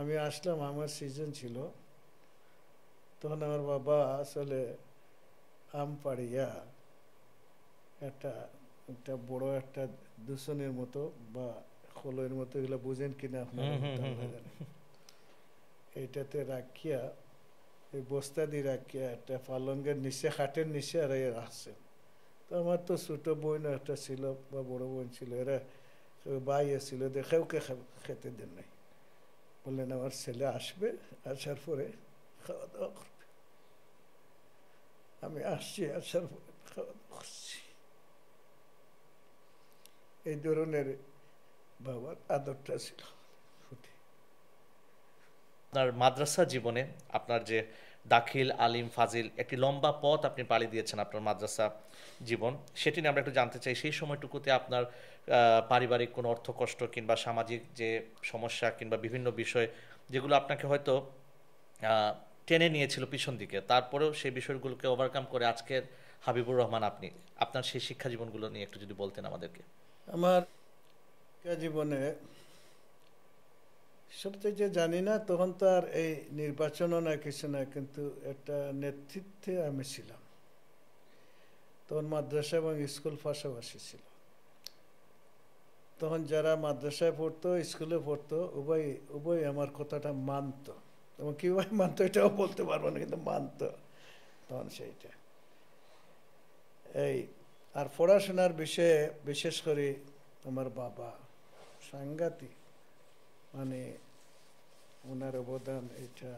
আমি আসলাম, আমার সিজন ছিল, তখন আমার বাবা আসলে আম পাড়িয়া একটা একটা বড় একটা দূষণের মতো বা খোলের মতো, এগুলো বুঝেন কিনা আপনারা, হুম হুম হুম আল্লাহ হুম। জানেন, এইটাতে রাখিয়া, এই বস্তা দিয়ে রাখিয়া একটা পালঙ্গের নিচে, খাটের নিচে আর এ রাখছেন। তো আমার তো ছোট বোন একটা ছিল বা বড় বোন ছিল, এরা ভাই এসেছিল, দেখেও খেতে দেন নাই। বললেন আমার ছেলে আসবে, আসার পরে খাওয়া দাওয়া করবে। আমি আসছি, আসার পরে খাওয়া দাওয়া করছি। এই ধরনের বাবার আদরটা ছিল ফুটে। আপনার মাদ্রাসা জীবনে আপনার যে দাখিল আলিম ফাজিল একটি লম্বা পথ আপনি পাড়ি দিয়েছেন আপনার মাদ্রাসা জীবন, সেটি নিয়ে আমরা একটু জানতে চাই। সেই সময়টুকুতে আপনার পারিবারিক কোনো অর্থকষ্ট কিংবা সামাজিক যে সমস্যা কিংবা বিভিন্ন বিষয় যেগুলো আপনাকে হয়তো আহ, টেনে নিয়েছিল পিছন দিকে, তারপরেও সেই বিষয়গুলোকে ওভারকাম করে আজকের হাবিবুর রহমান আপনি, আপনার সেই শিক্ষা জীবনগুলো নিয়ে একটু যদি বলতেন আমাদেরকে। আমার জীবনে সবথেকে জানি না, তখন তো আর এই নির্বাচনও না কিছু না, কিন্তু একটা নেতৃত্বে আমি ছিলাম। তখন মাদ্রাসা এবং স্কুল পাশাপাশি ছিল। তখন যারা মাদ্রাসায় পড়তো, স্কুলে পড়তো, উভয় উভয় আমার কথাটা মানত, এবং কীভাবে মানতো এটাও বলতে পারবো না, কিন্তু মানত তখন সেইটা। এই আর পড়াশোনার বিষয়ে বিশেষ করে আমার বাবা সাংঘাতিক, মানে ওনার অবদান এটা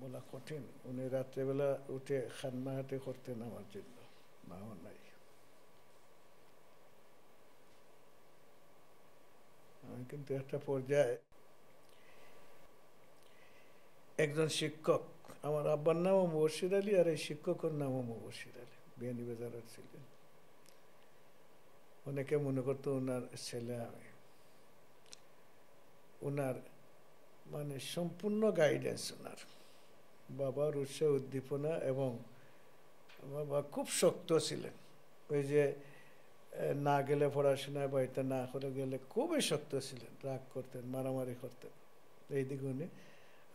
বলা কঠিন। উনি রাত্রেবেলা উঠে খান্নাহাটি করতেন আমার জন্য, নাও নাই। আমি কিন্তু একটা পর্যায়ে একজন শিক্ষক, আমার আব্বার নামও মুবশির আলী, আর এই শিক্ষকের নামও মুবশির আলী, বিয়ানীবাজারের ছিলেন। অনেকে মনে করতো ওনার ছেলে আমি। ওনার মানে সম্পূর্ণ গাইডেন্স ওনার, বাবার উৎসাহ উদ্দীপনা, এবং বাবা খুব শক্ত ছিলেন। ওই যে না গেলে পড়াশোনায় বাড়িতে না করে গেলে খুবই শক্ত ছিলেন, রাগ করতেন, মারামারি করতেন, এই দিকে উনি।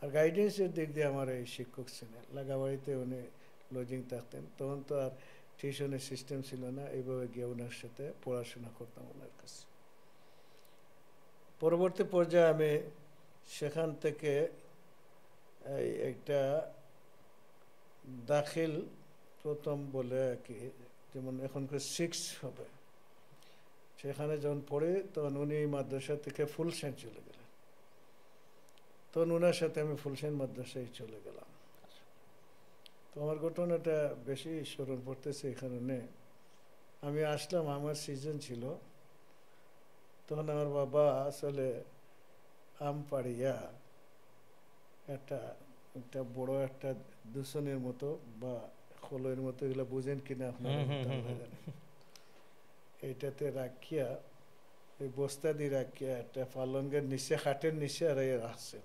আর গাইডেন্সের দিক দিয়ে আমার এই শিক্ষক ছিলেন। লাগাবাড়িতে উনি লজিং থাকতেন, তখন তো আর টিউশনের সিস্টেম ছিল না, এইভাবে গিয়ে ওনার সাথে পড়াশোনা করতাম ওনার কাছে। পরবর্তী পর্যায়ে আমি সেখান থেকে এই একটা দাখিল প্রথম বলে আর কি, যেমন এখনকার 6 হবে, সেখানে যখন পড়ি তখন উনি মাদ্রাসা থেকে ফুলশান চলে গেলেন। তখন ওনার সাথে আমি ফুলশান মাদ্রাসায় চলে গেলাম। তো আমার ঘটনাটা বেশি স্মরণ পড়তেছে এই কারণে, আমি আসলাম, আমার সিজন ছিল, তখন আমার বাবা আসলে আম পাড়িয়া একটা একটা বড় একটা দূষণের মতো বা খোলের মতো, এগুলো বুঝেন কিনা আপনারা, হুম হুম হুম আল্লাহ হুম। জানেন, এইটাতে রাখিয়া, এই বস্তা দিয়ে রাখিয়া একটা পালঙ্গের নিচে, খাটের নিচে আর এ রাখছেন।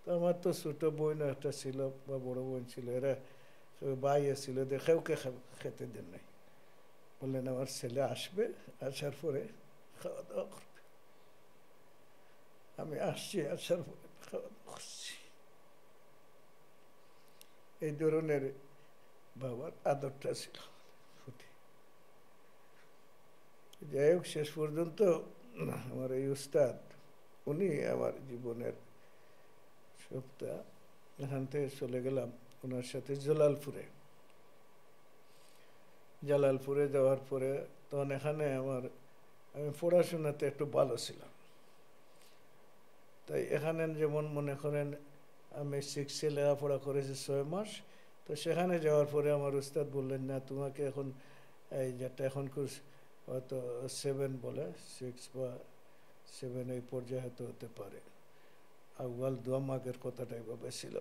তো আমার তো ছোট বোন একটা ছিল বা বড় বোন ছিল, এরা ভাই এসেছিল, দেখেও খেতে দেন নাই। বললেন আমার ছেলে আসবে, আসার পরে খাওয়া দাওয়া করবে। আমি আসছি, আসার পরে খাওয়া দাওয়া করছি। এই ধরনের বাবার আদরটা ছিল ফুটে। যাই হোক, শেষ পর্যন্ত আমার এই উস্তাদ, উনি আমার জীবনের সবটা। এখান থেকে চলে গেলাম ওনার সাথে জালালপুরে। জালালপুরে যাওয়ার পরে তখন এখানে আমি পড়াশোনাতে একটু ভালো ছিলাম, তাই এখানে যেমন মনে করেন আমি 6 লেখাপড়া করেছি 6 মাস। তো সেখানে যাওয়ার পরে আমার উস্তাদ বললেন, না তোমাকে এখন এই যেটা এখন হয়তো 7 বলে, 6 বা 7 এই পর্যায়ে হয়তো হতে পারে, আউয়াল দোয়া মাগের কথাটা এভাবে ছিল।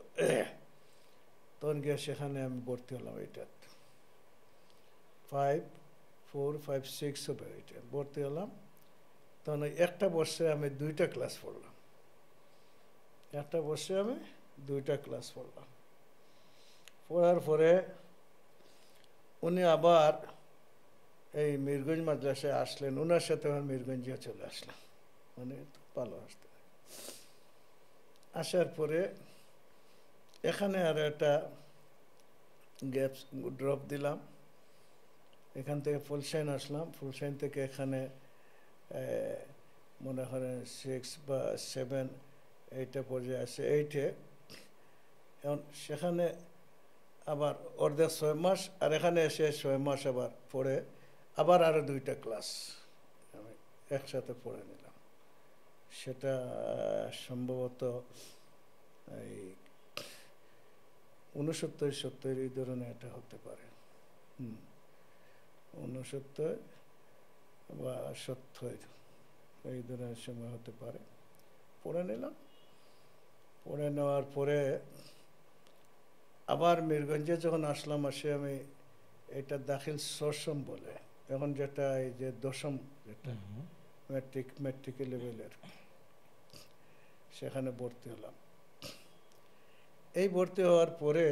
তখন গিয়ে সেখানে আমি ভর্তি হলাম, এটা 5, 4, 5, 6 হবে, এটা ভর্তি হলাম। তখন ওই একটা বর্ষে আমি 2টা ক্লাস পড়লাম, একটা বর্ষে আমি 2টা ক্লাস পড়লাম। পড়ার পরে উনি আবার এই মিরগঞ্জ মাদ্রাসায় আসলেন, ওনার সাথে আমার মিরগঞ্জে চলে আসলাম, মানে ভালো আসতে। আসার পরে এখানে আর একটা গ্যাপস ড্রপ দিলাম, এখান থেকে ফুলশাইন আসলাম, ফুলশাইন থেকে এখানে মনে করেন 6 বা 7 এইটা পর্যায়ে আসে, এইটে এখন সেখানে আবার অর্ধেক 6 মাস, আর এখানে এসে 6 মাস আবার পড়ে আবার আরো 2টা ক্লাস আমি একসাথে পড়ে নিলাম। সেটা সম্ভবত এই 69-70 এই ধরনের এটা হতে পারে, 69 বা 70 এই ধরনের সময় হতে পারে। পড়ে নিলাম, পড়ে নেওয়ার পরে আবার মিরগঞ্জে যখন আসলাম, আসে আমি এটা দাখিল ষষ্ঠম বলে, এখন যেটা এই যে দশম, যেটা মেট্রিক লেভেলের, সেখানে ভর্তি হলাম। এই ভর্তি হওয়ার পরে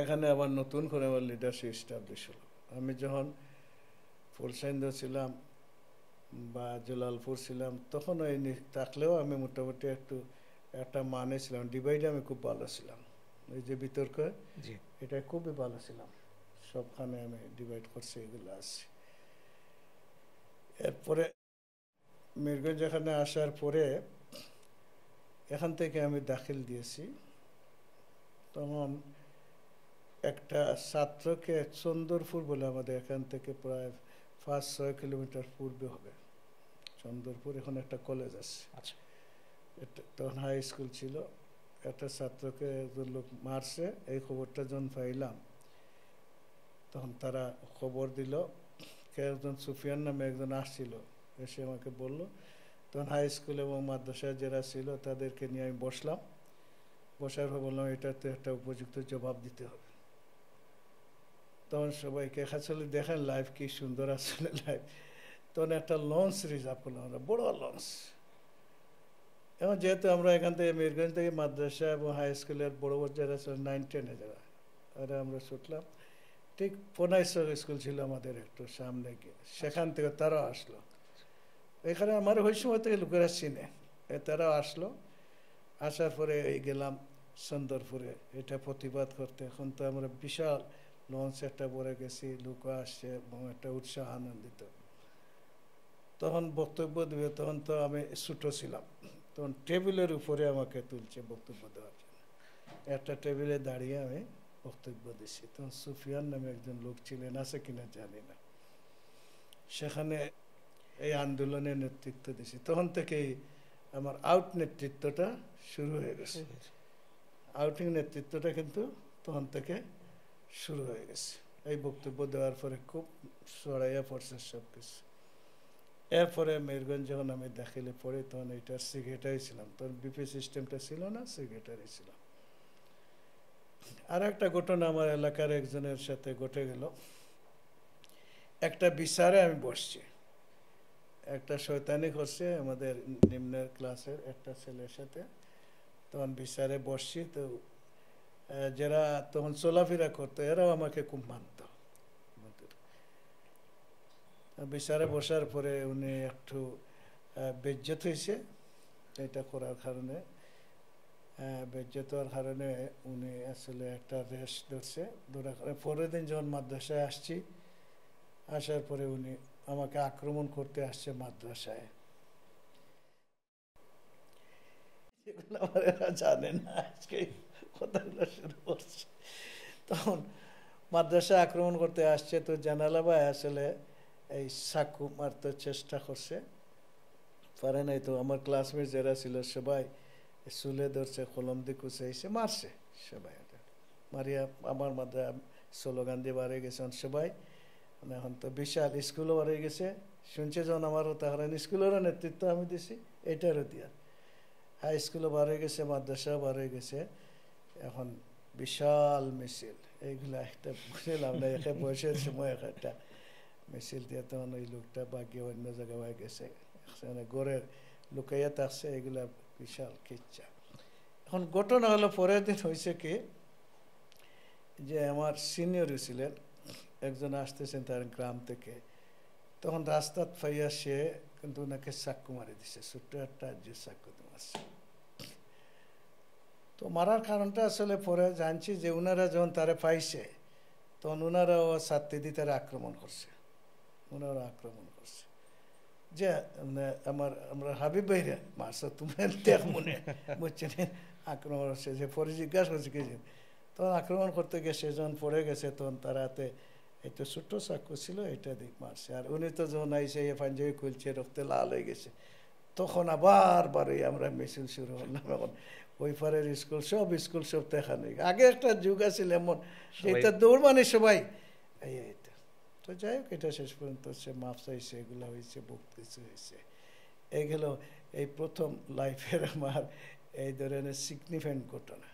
এখানে আবার নতুন করে আমার লিডারশিপ এস্টাবলিশ হলো। আমি যখন ফুলসাইন্দ ছিলাম বা জলালপুর ছিলাম, তখন ওই থাকলেও আমি মোটামুটি একটা মানে ছিলাম, ডিভাইডে আমি খুব ভালো ছিলাম। এই যে বিতর্ক, এটা খুবই ভালো ছিলাম, সবখানে আমি ডিভাইড করছি, এগুলো আছে। এরপরে মিরগঞ্জ এখানে আসার পরে এখান থেকে আমি দাখিল দিয়েছি। তখন একটা ছাত্রকে চন্দরপুর বলে, আমাদের এখান থেকে প্রায় 5-6 কিলোমিটার পূর্বে হবে চন্দরপুর, এখন একটা কলেজ আছে, তখন হাই স্কুল ছিল। একটা ছাত্রকে একজন লোক মারছে, এই খবরটা যখন পাইলাম, তখন তারা খবর দিল, কে একজন সুফিয়ান নামে একজন আসছিল, এসে আমাকে বলল। তখন হাই স্কুল এবং মাদ্রাসায় যারা ছিল তাদেরকে নিয়ে আমি বসলাম, বসার পর বললাম এটাতে একটা উপযুক্ত জবাব দিতে হবে। তখন সবাইকে আসলে দেখেন লাইফ কি সুন্দর, আসলে লাইফ। তখন একটা লঞ্চ রিজার্ভ করলাম আমরা, বড় লঞ্চ। এবং যেহেতু আমরা এখান থেকে মিরগঞ্জ থেকে মাদ্রাসা এবং হাই স্কুলের বড় বড় যারা ছিল 9-10 যারা, ওরা আমরা ছুটলাম। ঠিক পোনাইশক স্কুল ছিল আমাদের একটু সামনে গিয়ে, সেখান থেকে তারাও আসলো। এখানে আমার ওই সময় থেকে লোকেরা চিনে, তারাও আসলো। আসার পরে এই গেলাম সুন্দরপুরে এটা প্রতিবাদ করতে। এখন তো আমরা বিশাল লঞ্চ একটা পরে গেছি, লোক আসছে এবং একটা উৎসাহ আনন্দিত। তখন বক্তব্য দেবে, তখন তো আমি ছোটো ছিলাম, তখন টেবিলের উপরে আমাকে তুলছে বক্তব্য দেওয়ার জন্য। একটা টেবিলে দাঁড়িয়ে আমি বক্তব্য দিচ্ছি। তখন সুফিয়ান নামে একজন লোক ছিলেন, আছে কিনা জানি না, সেখানে এই আন্দোলনের নেতৃত্ব দিছি। তখন থেকেই আমার আউট নেতৃত্বটা শুরু হয়ে গেছে। আউটিং নেতৃত্বটা কিন্তু তখন থেকে শুরু হয়ে গেছে। এই বক্তব্য দেওয়ার পরে খুব সরাইয়া পড়ছে সব কিছু। এরপরে মিরগঞ্জ যখন আমি দাখিলে পড়ি, তখন এইটার সেক্রেটারি ছিলাম। তখন বিপি সিস্টেমটা ছিল না, সেক্রেটারি ছিলাম। আর একটা ঘটনা আমার এলাকার একজনের সাথে ঘটে গেল। একটা বিচারে আমি বসছি, একটা শয়তানি করছে আমাদের নিম্নের ক্লাসের একটা ছেলের সাথে। তখন বিচারে বসছি, তো যারা তখন চলাফেরা করতো এরাও আমাকে খুব মানত। বিচারে বসার পরে উনি একটু বেজ্জত হয়েছে, এটা করার কারণে বেজ্জত হওয়ার কারণে উনি আসলে একটা রেস্ট ধরছে। ধরার কারণে পরের দিন যখন মাদ্রাসায় আসছি, আসার পরে উনি আমাকে আক্রমণ করতে আসছে মাদ্রাসায়। এগুলো আমার এরা জানে না, আজকে কথাগুলো শুরু করছে। তখন মাদ্রাসায় আক্রমণ করতে আসছে, তো জানালা ভাই আসলে এই চাকু মারতে চেষ্টা করছে, পারে নাই। তো আমার ক্লাসমেট যারা ছিল সবাই চুলে ধরছে, কলম দিয়ে কুচাইছে, মারছে সবাই। মারিয়া আমার মাদ্রা স্লোগান দিয়ে বার হয়ে গেছে সবাই। এখন তো বিশাল স্কুলও বার হয়ে গেছে, শুনছে যখন আমার তাহলে স্কুলেরও নেতৃত্ব আমি দিছি, এটারও দিয়া। হাই স্কুলও বার হয়ে গেছে, মাদ্রাসাও বার হয়ে গেছে। এখন বিশাল মিছিল, এইগুলা একটা বুঝলাম না, একে বয়সের সময় একটা মিছিল দিয়ে তখন ওই লোকটা বাগিয়ে অন্য জায়গায় হয়ে গেছে, গড়ের লুকাইয়া থাকছে, এগুলা বিশাল কিচ্ছা। এখন ঘটনা হলো পরের দিন হয়েছে কি, যে আমার সিনিয়রই ছিলেন একজন, আসতেছেন তার গ্রাম থেকে। তখন রাস্তাত ফাইয়া সে কিন্তু ওনাকে চাক্কু মারি দিছে, ছোট্ট একটা যে চাক্কু মারছে। তো মারার কারণটা আসলে পরে জানছি যে ওনারা যখন তারা পাইছে তখন ওনারাও ছাত্রী দিয়ে তারা আক্রমণ করছে, ওনারা আক্রমণ করছে যে আমরা হাবিব ভাইরা মারছো তুমি দেখ মনে বুঝছেন, আক্রমণ করছে। যে পরে জিজ্ঞাসা করছে কি, তখন আক্রমণ করতে গেছে যখন পড়ে গেছে তখন তার হাতে একটা ছোট্ট চাকু ছিল, এটা দিক মারছে। আর উনি তো যখন আইসে পাঞ্জাবি খুলছে, রক্তে লাল হয়ে গেছে, তখন আবার বারে আমরা মিছিল শুরু করলাম। এখন ওই পারের স্কুল সব দেখা নেই। আগে একটা যুগ আছিল এমন যে এটা দৌড় মানে সবাই এইটা। তো যাই হোক, এটা শেষ পর্যন্ত সে মাপ চাইছে, এগুলো হয়েছে, বহুত কিছু হয়েছে। এইগুলো এই প্রথম লাইফের আমার এই ধরনের সিগনিফিকেন্ট ঘটনা।